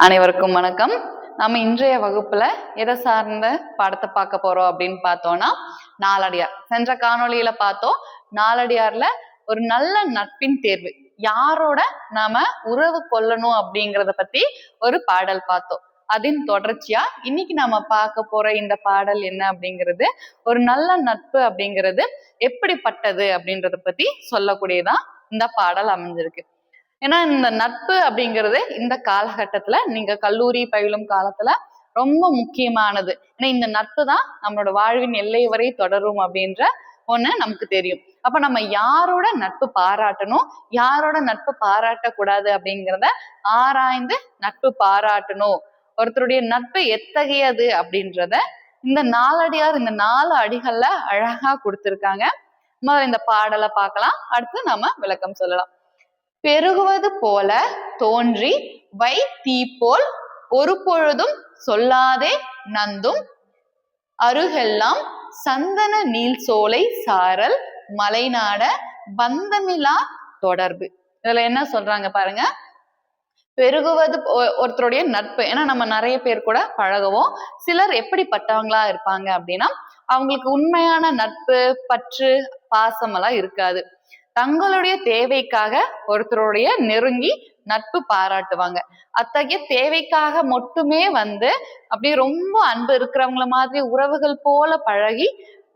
அனைவருக்கும் வணக்கம். நம்ம இன்றைய வகுப்புல எதை சார்ந்த பாடத்தை பார்க்க போறோம் அப்படின்னு பார்த்தோம்னா, நாலடியார். சென்ற காணொளியில பார்த்தோம், நாலடியார்ல ஒரு நல்ல நட்பின் தேர்வு, யாரோட நாம உறவு கொள்ளணும் அப்படிங்கிறத பத்தி ஒரு பாடல் பார்த்தோம். அதன் தொடர்ச்சியா இன்னைக்கு நாம பார்க்க போற இந்த பாடல் என்ன அப்படிங்கிறது, ஒரு நல்ல நட்பு அப்படிங்கிறது எப்படிப்பட்டது அப்படின்றத பத்தி சொல்லக்கூடியதான் இந்த பாடல் அமைஞ்சிருக்கு. ஏன்னா இந்த நட்பு அப்படிங்கிறது இந்த காலகட்டத்துல, நீங்க கல்லூரி பயிலும் காலத்துல ரொம்ப முக்கியமானது. ஏன்னா இந்த நட்பு தான் நம்மளோட வாழ்வின் எல்லை வரை தொடரும் அப்படின்ற ஒண்ணு நமக்கு தெரியும். அப்ப நம்ம யாரோட நட்பு பாராட்டணும், யாரோட நட்பு பாராட்டக்கூடாது அப்படிங்கிறத ஆராய்ந்து நட்பு பாராட்டணும். ஒருத்தருடைய நட்பு எத்தகையது அப்படின்றத இந்த நாலடியார் இந்த 4 அடிகள்ல அழகா கொடுத்திருக்காங்க. முதல்ல இந்த பாடலை பார்க்கலாம், அடுத்து நம்ம விளக்கம் சொல்லலாம். பெருகுவது போல தோன்றி வை தீப்போல் ஒரு பொழுதும் சொல்லாதே நந்தும் அருகெல்லாம் சந்தன நீல் சோலை சாரல் மலைநாட பந்தமிலா தொடர்பு. இதுல என்ன சொல்றாங்க பாருங்க. பெருகுவது ஒருத்தருடைய நட்பு, ஏன்னா நம்ம நிறைய பேர் கூட பழகுவோம். சிலர் எப்படிப்பட்டவங்களா இருப்பாங்க அப்படின்னா, அவங்களுக்கு உண்மையான நட்பு, பற்று, பாசம் எல்லாம் இருக்காது. தங்களுடைய தேவைக்காக ஒருத்தருடைய நெருங்கி நட்பு பாராட்டுவாங்க. அத்தகைய தேவைக்காக மட்டுமே அப்படி ரொம்ப அன்பு இருக்கிறவங்கள மாதிரி உறவுகள் போல பழகி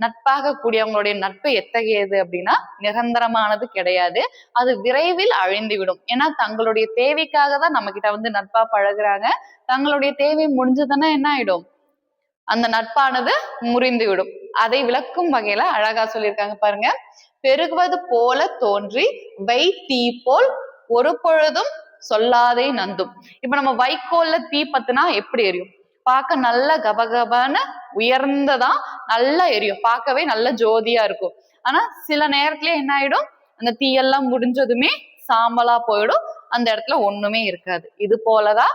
நட்பாக கூடியவங்களுடைய நட்பு எத்தகையது அப்படின்னா நிரந்தரமானது கிடையாது. அது விரைவில் அழிந்துவிடும். ஏன்னா தங்களுடைய தேவைக்காக தான் நம்ம கிட்ட நட்பா பழகுறாங்க. தங்களுடைய தேவை முடிஞ்சதுன்னா என்ன ஆயிடும், அந்த நட்பானது முறிந்து விடும். அதை விளக்கும் வகையில அழகா சொல்லியிருக்காங்க பாருங்க. பெருகுவது போல தோன்றி வை தீ போல் ஒரு பொழுதும் சொல்லாதே நந்தும். இப்ப நம்ம வைக்கோல்ல தீ பத்துனா எப்படி எரியும், பார்க்க நல்ல கபகபான்னு உயர்ந்ததா நல்லா எரியும், பார்க்கவே நல்ல ஜோதியா இருக்கும். ஆனா சில நேரத்துல என்ன ஆயிடும், அந்த தீயெல்லாம் முடிஞ்சதுமே சாம்பலா போயிடும், அந்த இடத்துல ஒண்ணுமே இருக்காது. இது போலதான்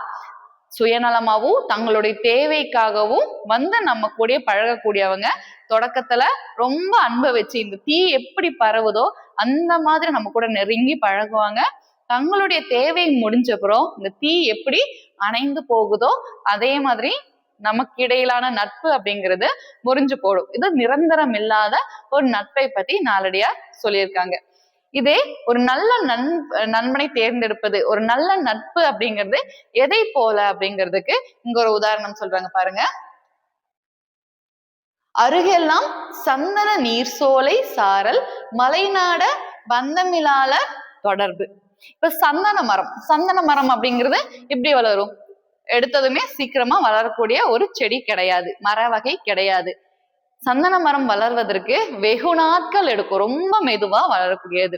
சுயநலமாவும் தங்களுடைய தேவைக்காகவும் நம்ம கூட பழகக்கூடியவங்க தொடக்கத்துல ரொம்ப அன்பை வச்சு இந்த தீ எப்படி பரவுதோ அந்த மாதிரி நம்ம கூட நெருங்கி பழகுவாங்க. தங்களுடைய தேவை முடிஞ்சப்புறம் இந்த தீ எப்படி அணைந்து போகுதோ அதே மாதிரி நமக்கு இடையிலான நட்பு அப்படிங்கிறது முறிஞ்சு போடும். இது நிரந்தரம் இல்லாத ஒரு நட்பை பத்தி நாளடியார் சொல்லியிருக்காங்க. இதே ஒரு நல்ல நண்பனை தேர்ந்தெடுப்பது, ஒரு நல்ல நட்பு அப்படிங்கிறது எதை போல அப்படிங்கிறதுக்கு இங்க ஒரு உதாரணம் சொல்றாங்க பாருங்க. அருகெல்லாம் சந்தன நீர் சோலை சாரல் மலைநாட பந்தமிலால தொடர்பு. இப்ப சந்தன மரம் அப்படிங்கிறது எப்படி வளரும், எடுத்ததுமே சீக்கிரமா வளரக்கூடிய ஒரு செடி கிடையாது, மர வகை கிடையாது. சந்தன மரம் வளர்வதற்கு வெகு நாட்கள் எடுக்கும், ரொம்ப மெதுவா வளரக்கூடியது.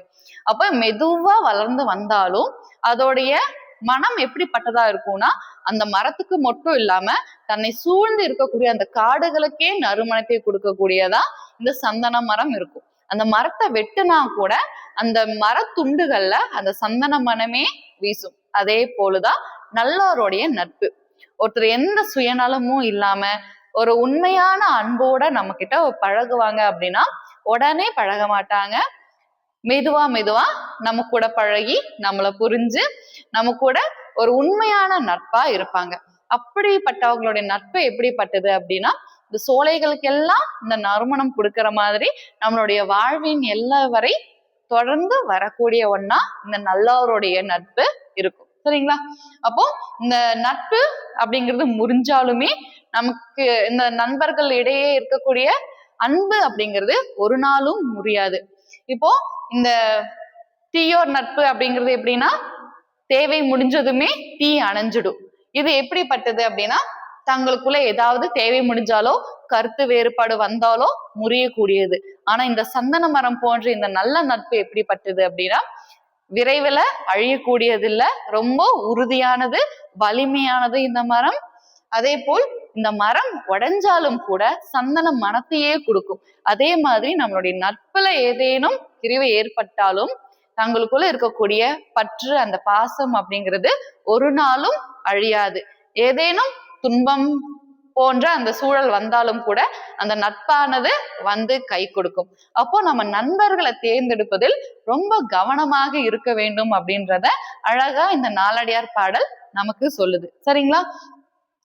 அப்ப மெதுவா வளர்ந்து வந்தாலும் அதோடைய மனம் எப்படிப்பட்டதா இருக்கும்னா, அந்த மரத்துக்கு மட்டும் இல்லாம தன்னை சூழ்ந்து இருக்கக்கூடிய அந்த காடுகளுக்கே நறுமணத்தை கொடுக்கக்கூடியதா இந்த சந்தன மரம் இருக்கும். அந்த மரத்தை வெட்டுனா கூட அந்த மரத்துண்டுகள்ல அந்த சந்தன மனமே வீசும். அதே போலதான் நல்லோருடைய நட்பு. ஒருத்தர் எந்த சுயநலமும் இல்லாம ஒரு உண்மையான அன்போட நம்ம கிட்ட பழகுவாங்க அப்படின்னா உடனே பழக மாட்டாங்க. மெதுவா நம்ம கூட பழகி நம்மளை புரிஞ்சு நம்ம கூட ஒரு உண்மையான நட்பா இருப்பாங்க. அப்படிப்பட்டவங்களுடைய நட்பு எப்படிப்பட்டது அப்படின்னா, இந்த சோலைகளுக்கெல்லாம் இந்த நறுமணம் கொடுக்கிற மாதிரி நம்மளுடைய வாழ்வின் எல்லா வரை தொடர்ந்து வரக்கூடிய ஒன்னா இந்த நல்லவருடைய நட்பு இருக்கும். சரிங்களா? அப்போ இந்த நட்பு அப்படிங்கிறது முறிஞ்சாலுமே நமக்கு இந்த நண்பர்கள் இடையே இருக்கக்கூடிய அன்பு அப்படிங்கிறது ஒரு நாளும் முறியாது. இப்போ இந்த தீயோர் நட்பு அப்படிங்கிறது எப்படின்னா, தேவை முடிஞ்சதுமே தீ அணைஞ்சிடும். இது எப்படிப்பட்டது அப்படின்னா, தங்களுக்குள்ள ஏதாவது தேவை முடிஞ்சாலோ கருத்து வேறுபாடு வந்தாலோ முறியக்கூடியது. ஆனா இந்த சந்தன மரம் போன்ற இந்த நல்ல நட்பு எப்படிப்பட்டது அப்படின்னா, விரைவில் அழியக்கூடியது இல்ல, ரொம்ப உறுதியானது, வலிமையானது இந்த மரம். அதே போல் இந்த மரம் உடைஞ்சாலும் கூட சந்தன மனத்தையே கொடுக்கும். அதே மாதிரி நம்மளுடைய நட்புல ஏதேனும் பிரிவு ஏற்பட்டாலும் தங்களுக்குள்ள இருக்கக்கூடிய பற்று, அந்த பாசம் அப்படிங்கிறது ஒரு நாளும் அழியாது. ஏதேனும் துன்பம் போன்ற அந்த சூழல் வந்தாலும் கூட அந்த நட்பானது கை கொடுக்கும். அப்போ நம்ம நண்பர்களை தேர்ந்தெடுப்பதில் ரொம்ப கவனமாக இருக்க வேண்டும் அப்படின்றத அழகா இந்த நாலடியார் பாடல் நமக்கு சொல்லுது. சரிங்களா?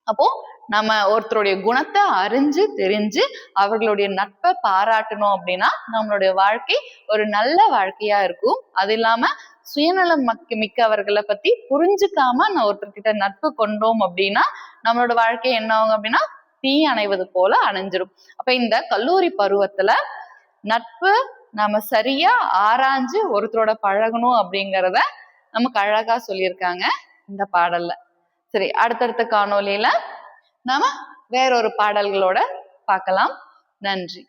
அப்போ நம்ம ஒருத்தருடைய குணத்தை அறிஞ்சு தெரிஞ்சு அவர்களுடைய நட்பை பாராட்டணும் அப்படின்னா நம்மளுடைய வாழ்க்கை ஒரு நல்ல வாழ்க்கையா இருக்கும். அது இல்லாம சுயநலம் மிக்கவர்களை பத்தி புரிஞ்சுக்காம நான் ஒருத்தர்கிட்ட நட்பு கொண்டோம் அப்படின்னா நம்மளோட வாழ்க்கை என்ன ஆகும் அப்படின்னா தீ அணைவது போல அணைஞ்சிரும். அப்ப இந்த கல்லூரி பருவத்துல நட்பு நம்ம சரியா ஆராய்ஞ்சு ஒருத்தரோட பழகணும் அப்படிங்கிறத நமக்கு அழகா சொல்லியிருக்காங்க இந்த பாடல்ல. சரி, அடுத்தடுத்த காணொளியில நாம வேறொரு பாடல்களோட பார்க்கலாம். நன்றி.